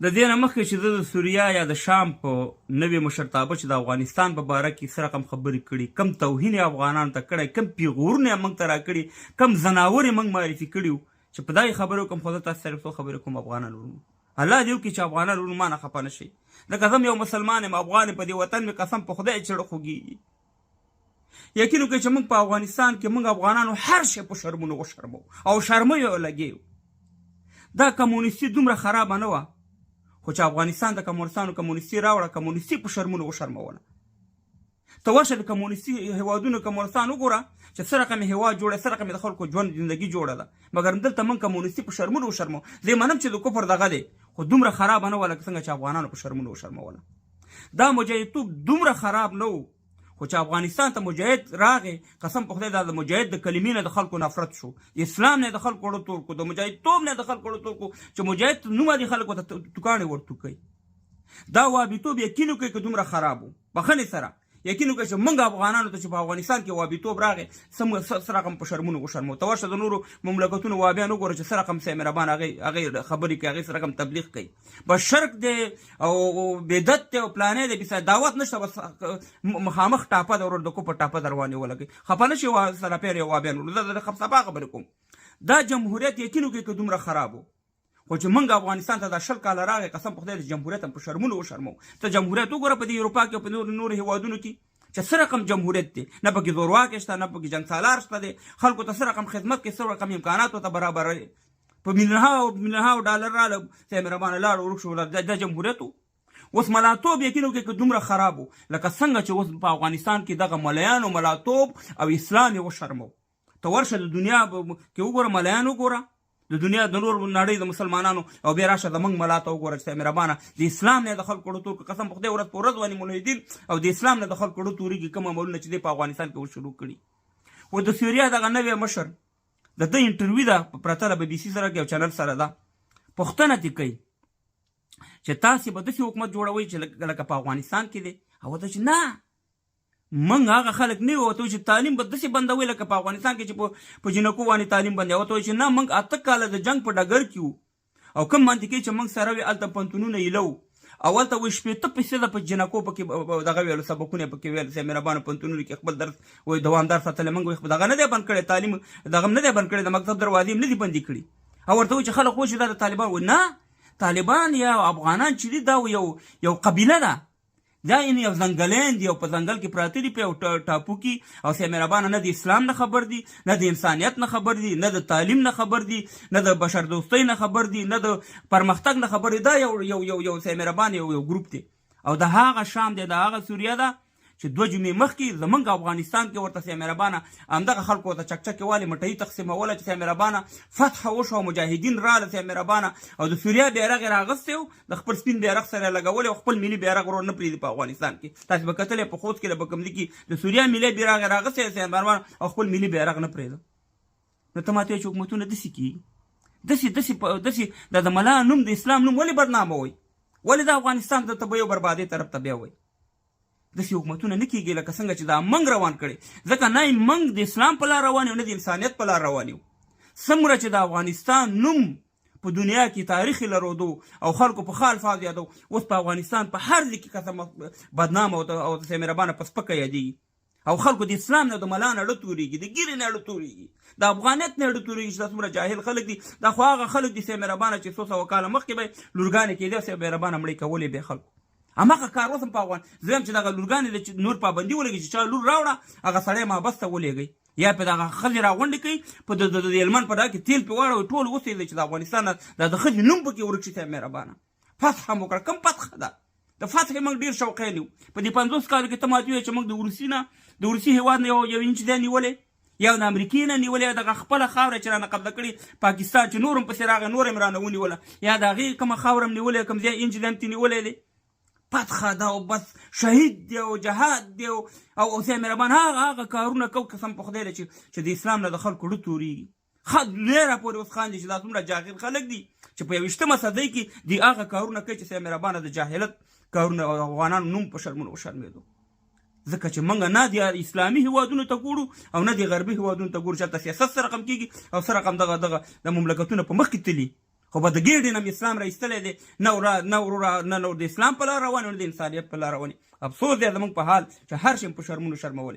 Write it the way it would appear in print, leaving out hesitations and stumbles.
د دې نه مخکې چې زه د سوریه یا د شام په نوې مشرتابه چې د افغانستان په باره کې څه رقم خبرې کړي، کم توهین یې افغانانو ته کړی، کم پیغورونه یې موږ ته راکړي، کم ځناور یې موږ معرفي کړي وو، چې په دا یې خبرې وکړم. خو زه تاسو سره څو خبرې کوم افغانان ورونو، الله دې وکړي چې افغانان ورونو ما نه خفه نه شي. لکه زه یو مسلمان یم، افغان یم، په دې وطن مې قسم په خدای چې زړه خوږېږي. یقین وکړئ چې موږ په افغانستان کې موږ افغانانو هر شی په شرمونو وشرمو او شرمو یې لګېو. دا کمونیستي دومره خرابه نه وه، خو چې افغانستان د کمونیستي راوړه، کمونیستي په شرمونو وشرموله. ته ورشه د کمونیستي هیوادونو کمونستان وګوره چې څه رقم هیواد جوړه، څه رقم د خلکو ژوند زندګي جوړه ده، مګر دلته موږ کمونیستي په شرمونو وشرمو. زه یې منم چې د کفر دغه دی، خو دومره خرابه نه وه لکه څنګه چې افغانانو په شرمونو وشرموله. دا مجاهدتوب دومره خراب نه و، خو چې افغانستان ته مجاهد راغی، قسم په خدای دا د مجاهد د کلمې نه د خلکو نفرت شو، د اسلام نه د خلکو اړه تور کو، د مجاهدتوب نه د خلکو اړه تور کو، چې مجاهد نوم دي خلکو ته توکاڼې ورتوکوي. دا وابیتوب یقین وکړئ که دومره خراب و، بخښنې سره یقین وکړئ چې موږ افغانانو ته چې په افغانستان کې وابیتوب راغی، څه رقم په شرمونو وشرمو. ته ورشه د نورو مملکتونو وابیان وګوره چې څه رقم سي مهربان هغې خبرې کوي، هغې څه رقم تبلیغ کوي. بس شرک دی او بدعت دی او پلانې دی، بس دعوت نشته، بس مخامخ ټاپه د ورور د کوپه ټاپه در باندې ولګوي. خفه نه شي سراپیر یو وابیان ورو، زه د خفصفا خبرې کوم. دا جمهوریت یقین وکړئ که دومره خراب و، خو چې موږ افغانستان ته دا 20 کاله راغی، قسم په خدای د جمهوریت هم په شرمونو وشرمو. ته جمهوریت وګوره په دې اروپا کې او په نورو هیوادونو کې چې څه رقم جمهوریت دی، نه پکې زورواکي شته، نه پکې جنګ سالار شته دی، خلکو ته څه رقم خدمت کوي، څه رقم امکانات ورته برابروي. په میلیونها ډالر راله ته مهربانه لاړ ورک شو، دا جمهوریت و. اوس ملاتوب یقین وکړئ که دومره خراب و لکه څنګه چې اوس په افغانستان کې دغه ملیانو ملاتوب او اسلام یې وشرمو. ته ورشه د دنیا کې وګوره، ملیان وګوره، د دنیا د نور نړۍ د مسلمانانو، او بیا راشه زموږ ملا ته وګوره چې مهربانه د اسلام نه د خلکو اړه تور، قسم په خدای ورځ په ورځ باندې ملحدین او د اسلام نه د خلکو اړه تورېږي کوم عملونه چې دی په افغانستان کې شروع کړي. و د سوریه دغه نوی مشر د ده انټرویو ده پرته له BBC سره یو چینل سره ده، پوښتنه دې کوي چې تاسې به داسې حکومت جوړوئ چې لکه په افغانستان کې دی؟ او ته چې نه، موږ هغه خلک نه یو. ته چې تعلیم به داسې بندوي لکه په افغانستان کې چې په جنکو باندې تعلیم بندوي. او ته چې نه، موږ 8 کاله د جنګ په ډګر کې وو، او کوم منطقې چې موږ سره وي هلته پوهنتونونه یې لو، او هلته 80% په جنکو پکې دغه ویلو سبقونه پکې ویل چې مهربانه پوهنتونونو کې خپل درس وایي دوامدار ساتلی. موږ دغه نه دی بند کړی، تعلیم دغه نه دی بند کړی، د مکتب دروازې هم نه دي بندي کړي. او ورته وایي چې خلک وایي چې دا د طالبان و. نه، طالبان یا افغانان چې دي دا یو قبیله ده، دا یو ځنګلین دی او په ځنګل کې پراته دي په یو ټاپو کې، او سه مهربانه نه د اسلام نه خبر دي، نه د انسانیت نه خبر دي، نه د تعلیم نه خبر دي، نه د بشر دوستۍ نه خبر دي، نه د پرمختګ نه خبر دي. دا یو سه مهربانه یو ګروپ دی، او د هغه شام دی، د هغه سوریه ده چې 2 جمعې مخکې زمونږ افغانستان کې ورته سه مهربانه همدغه خلکو ته چکچکې والې مټۍ تقسیموله چې سه مهربانه فتح وشو، مجاهدین راله سه مهربانه، او د سوریه بیرغ یې راغستی و، د خپل سپین بیرغ سره یې لګولی او خپل ملي بیرغ ورور نه پرېږدي په افغانستان کې. تاسې به کتلی په خوست کې په کمدي کې د سوریه ملي بیرغ یې راغستی سه مهربانه او خپل ملي بیرغ نه پرېږده. نو ته ماته چې حکومتونه داسې کېږي، داسې د ملا نوم د اسلام نوم ولې بدناموئ؟ ولې د افغانستان د تباهۍ او بربادۍ طرف ته بیاوئ؟ داسې حکومتونه نه کېږي لکه څنګه چې دا موږ روان کړي. ځکه نه موږ د اسلام په لار روان یو، نه د انسانیت په لار روان یو. څومره چې د افغانستان نوم په دنیا کې تاریخ لرودو او خلکو په ښه الفاظ یادو، اوس په افغانستان په هر ځای کې قسم بدنام او د مهربانه په سپکه یادېږي، او خلکو د اسلام نه د ملا نه اړه تورېږي، د ګیرې نه اړه تورېږي، د افغانیت نه اړه تورېږي چې دا څومره جاهل خلک دي. دا خو هغه خلک دي سه مهربانه چې 100 کاله مخکې به لورګانې کېدې، سه مهربانه مړې کولې به خلکو. هماغه کار اوس هم په افغان زم چې دغه لورګانې د نور پابندي ولګي چې چا لور راوړه هغه سړی محبس ته ولېږئ، یا په دغه ښځې راغونډې کوي، په د هلمند په ډګر کې تیل پې واړوي، ټول اوسېږي چې د افغانستان د ښځې نوم پکې ورک شي. ته مهربانه فتح هم وکړه. کوم فتح ده؟ د فتح موږ ډېر شوقیان یو. په دې 50 کالو کې ته ماته ووایې چې موږ د روسي هېواد نه یو انچ دی نیولی، یا د امریکې نه نیولې، یا دغه خپله خاوره چې رانه قبضه کړې پاکستان چې نور هم پسې راغی، نور هم رانه ونیوله، یا د هغې کومه خاوره هم نیولې، کوم ځای انچ دی هم ترې نیولی دی. فتح ده او بس شهید دی او جهاد دی او سه مهربان هغه کارونه کو، قسم په خدای چې د اسلام نه د خلکو اړه تورېږي. لېره پورې اوس خاندي چې دا څومره جاهل خلک دي چې په 21مه صدۍ کې د هغه کارونه کوي چې سه مهربانه د جاهلت کارونه او افغانانو نوم په شرمونو وشرمېدو. ځکه چې موږ نه د اسلامي هیوادونو ته ګورو او نه د غربي هیوادونو ته ګورو چې هلته سیاست څه رقم کېږي او څه رقم دغه د مملکتونه په مخ کې تلي، خو به د ګېډې نه اسلام راایستلی دی، نه د اسلام په لار روان نه د انسانیت په لار روان. افسوس دی زموږ په حال چې هر شی په شرمونو شرمولی.